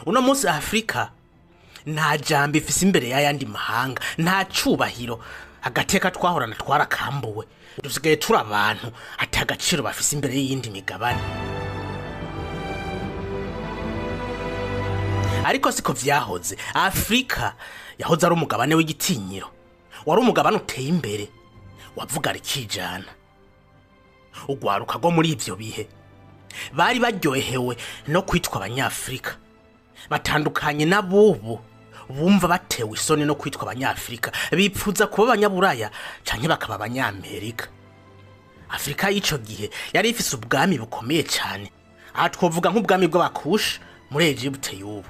uno munsi Afrika nta jambo ifise imbere y'ayandi mahanga, nta cubahiro. Agateka twahorana twarakambuwe, dusigaye turi abantu atagaciro bafise imbere y'iyindi migabane. Ariko siko vyahoze. Afrika yahoze ari umugabane w'igitinyiro, wari umugabane uteye imbere, wavuga rikijana. Ugwaruka go muri ivyo bihe bari baryohewe no kwitwa abanyafrika, batandukanye n'abubu bumva batewe isoni no kwitwa abanyafrika, bipfuza kuba abanyaburaya canke bakaba abanyamerika. Afrika y'ico gihe yari ifise ubwami bukomeye cyane. Aha twovuga nk'ubwami bw'Abakushi muri Egypte y'ubu.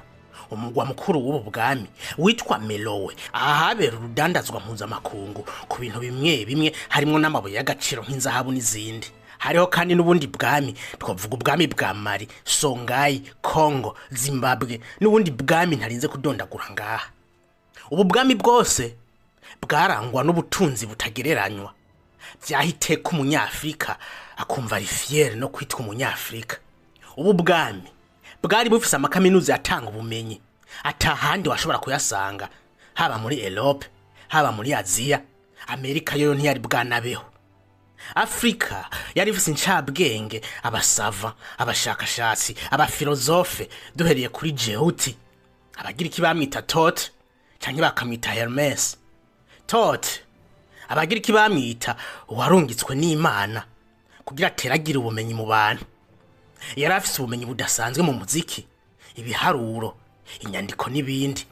Umugwa mukuru w'ubu bwami witwa Merowe. Aha habera urudandazwa mpuzamakungu ku bintu bimwe bimwe, harimwo n'amabuye y'agaciro nk'inzahabu n'izindi. Hariho kandi n'ubundi bwami, twavuga ubwami bwa Mali, Songhai, Congo, Zimbabwe n'ubundi bwami ntarinze kudondagura ngaha. Ubu bwami bwose bwarangwa n'ubutunzi butagereranywa. Vyahite ku munyafrika akumva ari fier no kwitwa umunyafrika. Ubu bwami bwari bufise amakaminuza yatanga ubumenyi atahandi washobora kuyasanga, haba muri Europe, haba muri Aziya. Amerika yo ntiyari bwanabeho. Afrika yari ifise incabwenge, abasava, abashakashatsi, abafilozofe, duhereye kuri Jehudi. Abagira iki bamwita Thoth canke bakamwita Hermes. Thoth abagira iki bamwita uwarungitswe n'Imana kugira ateragira ubumenyi mu bantu. Yari afise ubumenyi budasanzwe mu muziki, ibiharuro, inyandiko n'ibindi.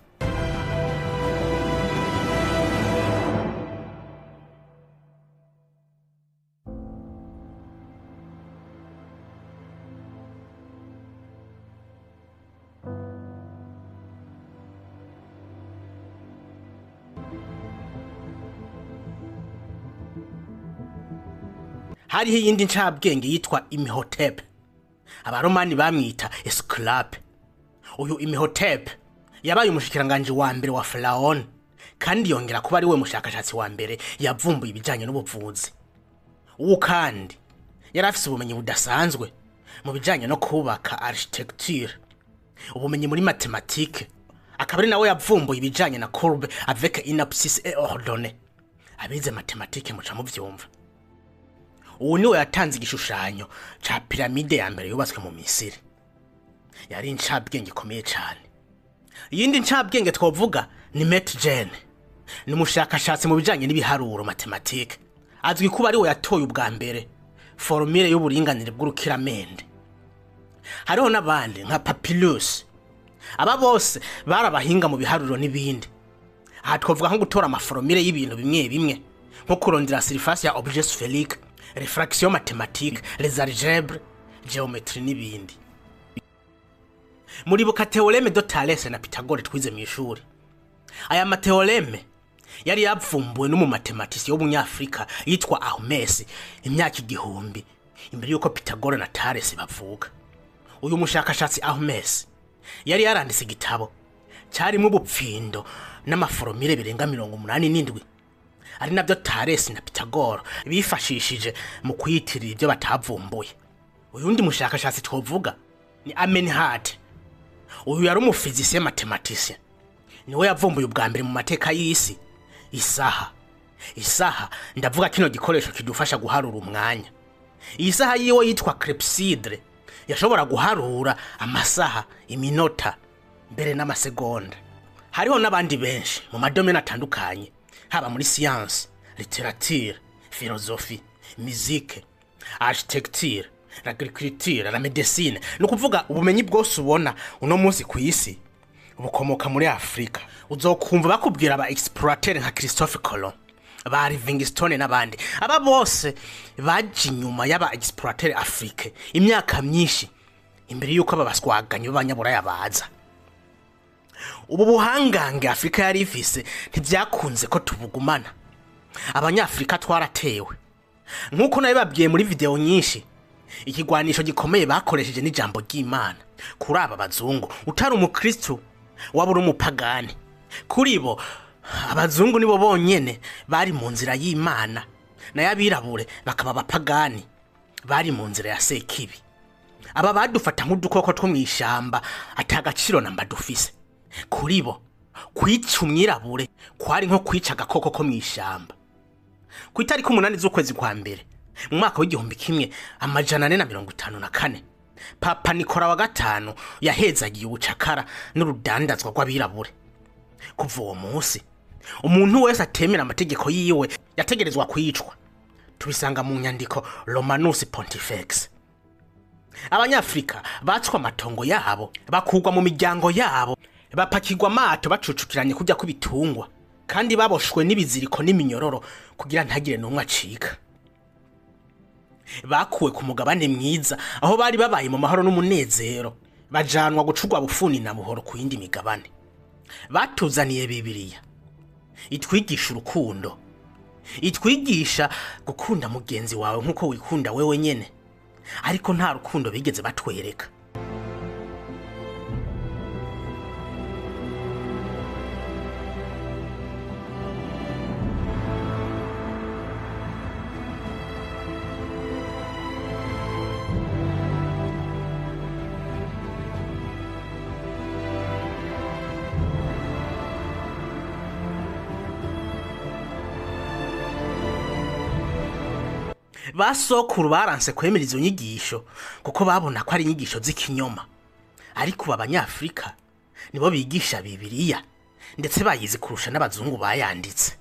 Hariho iyindi ncabwenge yitwa Imhotep. Abaromani bamwita Esculape. Uyu Imhotep yabaye umushikiranganje wa mbere wa Pharaon, kandi yongera kuba ari we mushakashatsi wa mbere yavumbuye ibijanye n'ubuvuzi. Uwo kandi yari afise ubumenyi budasanzwe mu bijanye no kubaka architecture, ubumenyi muri mathématique. Akaba ari nawe yavumbuye ibijanye na courbe avec une abscisse et ordonnée. Abize mathématique muca mu vyumva. Uwo niwe yatanze igishushanyo ca piramide ya mbere yubatswe mu Misiri. Yari incabwenge ikomeye cyane. Yindi ncabwenge twovuga ni Metgene. Ni umushakashatsi mu bijanye n'ibiharuro mathématique. Azwi kuba ari we yatoye ubwa mbere formule y'uburinganire bw'urukiramende. Hariho n'abandi nka Papyrus. Aba bose barabahinga mu biharuro n'ibindi. Aha twovuga nko gutora amaformule y'ibintu bimwe bimwe, nko kurondera surface ya objet sphérique, réfraction mathématique, les algèbres, géométrie n'ibindi. Muribuka théorème de Thalès na Pythagore twize mu ishuri. Aya mateoreme yari yapfumbuwe no mu mathématicien w'umunyafrika yitwa Hermès imyaka igihumbi imbere yuko Pythagore na Thalès bavuga. Uyu mushakashatsi Hermès yari yaranditse igitabo cyarimo ubupfindo n'amaformule birenga 87, ari nabyo Thalès na Pythagore bifashishije mu kwiyitirira ibyo batavumbuye. Uyundi mushakashatsi twovuga ni Amenhotep. Uyu yari umufizisien mathématicien, niwe yavumbuye ubwa mbere mu mateka y'isi isaha. Ndavuga kino gikoresho kidufasha guharura umwanya. Isaha yiwe yitwa clepsydre yashobora guharura amasaha, iminota, mbere n'amasegonda. Hariho n'abandi benshi mu madomene atandukanye, haba muri science, littérature, philosophie, musique, architecture, l'agriculture, la médecine. No kuvuga ubumenyi bwose ubona uno munsi ku isi bukomoka muri Afrika. Uzokumva bakubwira aba explorateur nka Christophe Colomb, ba Livingstone n'abandi. Aba bose baje inyuma y'aba explorateur Afrique imyaka myinshi imbere yuko babaswaganye b'abanyaburaya baza. Ubu buhangange Afrika yari ifise ntivyakunze ko tubugumana. Abanyafrika twaratewe. Nkuko nawe babwiye muri video nyinshi, ikigwanisho gikomeye bakoresheje n'ijambo ry'Imana. Kuri aba bazungu utari umukristo wabura umupagani. Kuri bo abazungu nibo bonyene bari mu nzira y'Imana, na yabirabure bakaba abapagani bari mu nzira ya Sekibi. aba badufata nk'udukoko two mw'ishamba atagaciro namba dufise. Kuri bo kwica umwirabure kwari nko kwica agakoko ko mw'ishamba. Ku itariki 8 z'ukwezi kwa mbere mu mwaka w'1454 Papa Nikola wa gatanu yahezagiye ubucakara n'urudandazwa rw'abirabure. Kuva uwo munsi umuntu wese atemera amategeko yiwe yategerezwa kwicwa. Tubisanga mu nyandiko Romanus Pontifex. Abanyafrika batswa amatongo yabo, bakugwa mu miryango yabo, bapakirwa amato bacucukiranye kujya kubitungwa, kandi baboshwe n'ibiziriko n'iminyororo kugira ntagire n'umwe acika. Bakuwe ku mugabane mwiza aho bari babaye mu mahoro n'umunezero, bajanwa gucurwa bufuni na buhoro ku yindi migabane. Batuzaniye Bibiliya itwigisha urukundo, itwigisha gukunda mugenzi wawe nkuko wikunda wewe nyene, ariko nta rukundo bigeze batwereka. Basokuru baranse kwemera izo nyigisho kuko babona ko ari inyigisho z'ikinyoma. Ariko abanyafrika nibo bigisha Bibiliya ndetse bayizi kurusha n'abazungu bayanditse.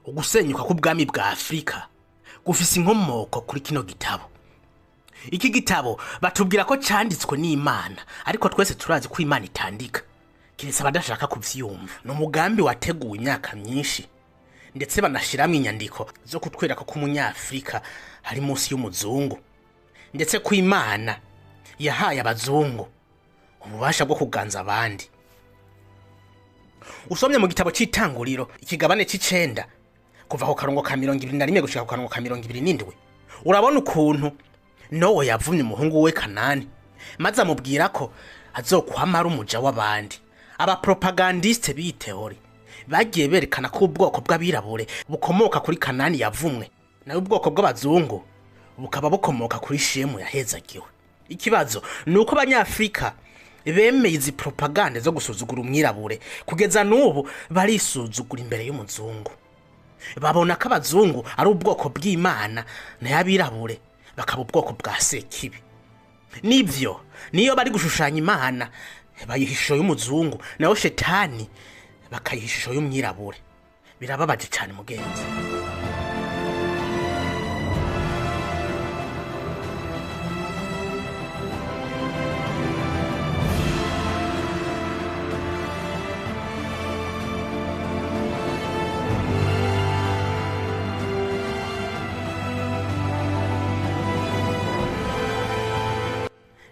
Ugusenyuka k'ubwami bwa Afrika gufise inkomoko kuri kino gitabo. Iki gitabo batubwira ko canditswe n'Imana, ariko twese turazi ko Imana itandika, kiretse abadashaka kuvyumva. No mugambi wateguwe imyaka myinshi, ndetse banashiramwe inyandiko zo kutwereka ko umunyafrika hari munsi y'umuzungu, ndetse ko Imana yahaye abazungu ububasha bwo kuganza abandi. Usomye mu gitabo cy'Itanguriro ikigabane c'icenda kuva ku karongo ka 21 gushika ku karongo ka 27, urabona ukuntu Nowa yavumye umuhungu we Kanani maze amubwira ko azokwamara umuja w'abandi. Aba propagandiste b'iteori bagiye berekana ko ubwoko bw'abirabure bukomoka kuri Kanani yavumwe, nawe ubwoko bw'abazungu bukaba bukomoka kuri Shemu yahezagiwe. Ikibazo nuko abanyafrika bemeye izi propaganda zo gusuzugura umwirabure kugeza n'ubu barisuzugura imbere y'umuzungu. Babona ko abazungu ari ubwoko bw'Imana na y'abirabure bakaba ubwoko bwa Sekibi. Nivyo niyo bari gushushanya Imana bayihisho y'umuzungu, naho Shetani bakayihisho y'umwirabure. Birababaje cyane mugenzi.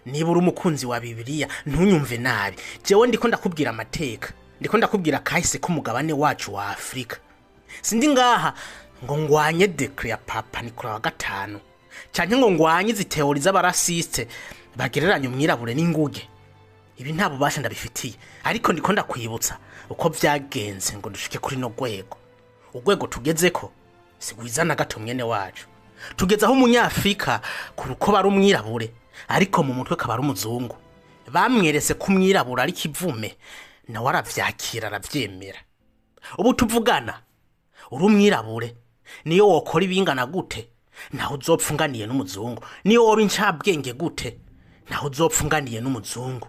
Niba uri umukunzi wa Bibiliya ntunyumve nabi, jewe ndiko ndakubwira amateka, ndiko ndakubwira kahise k'umugabane wacu wa Afrika. Sindi ngaha ngo ngwanye decree ya Papa Nikola wa gatanu, canke ngo ngwanye izi teori z'abarasiste bagereranya umwirabure n'inguge. Ibi nta bubasha ndabifitiye, ariko ndiko ndakwibutsa uko vyagenze ngo dushike kuri no rwego. Urwego tugezeko sigwizana gato mwene wacu. Tugeza aho umunyafrika kuruko bari umwirabure, ariko mu mutwe kabari umuzungu. Bamweretse ko umwirabura ari kivume, nawe aravyakira aravyemera. Ubu tuvugana uri umwirabure, niyo wokora ibingana gute naho uzopfunganiye n'umuzungu, niyo woba incabwenge gute naho uzopfunganiye n'umuzungu.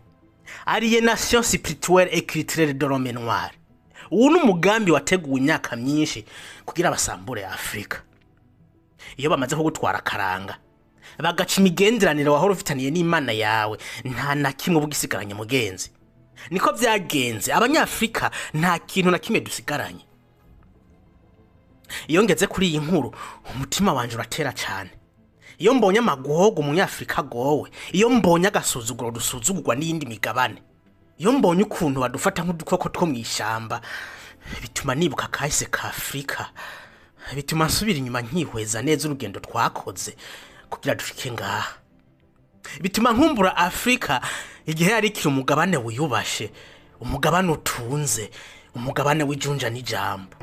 Aliénation spirituelle et culturelle de l'homme noir. Uwo n'umugambi wateguwe imyaka myinshi kugira basambure Afrika. Iyo bamaze kugutwara karanga bagaca imigenderanire wahora ufitaniye n'Imana yawe, nta na kimwe ubugisigaranye mugenzi. Niko vyagenze abanyafrika, nta kintu na kimwe dusigaranye. Iyo ngeze kuri iyi nkuru umutima wanje uratera cyane. Iyo mbonye amagogo umunyafrika gowe, iyo mbonye agasuzuguro dusuzugurwa n'indi migabane, iyo mbonye ukuntu badufata nk'udukoko two mw'ishamba, bituma nibuka kahise ka Afrika, bituma nsubira inyuma nkihweza neza urugendo twakoze kugira dushike ngaha. Bituma nkumbura Afrika igihe yari kiri umugabane wiyubashe, umugabane utunze, umugabane w'ijunja n'ijambo.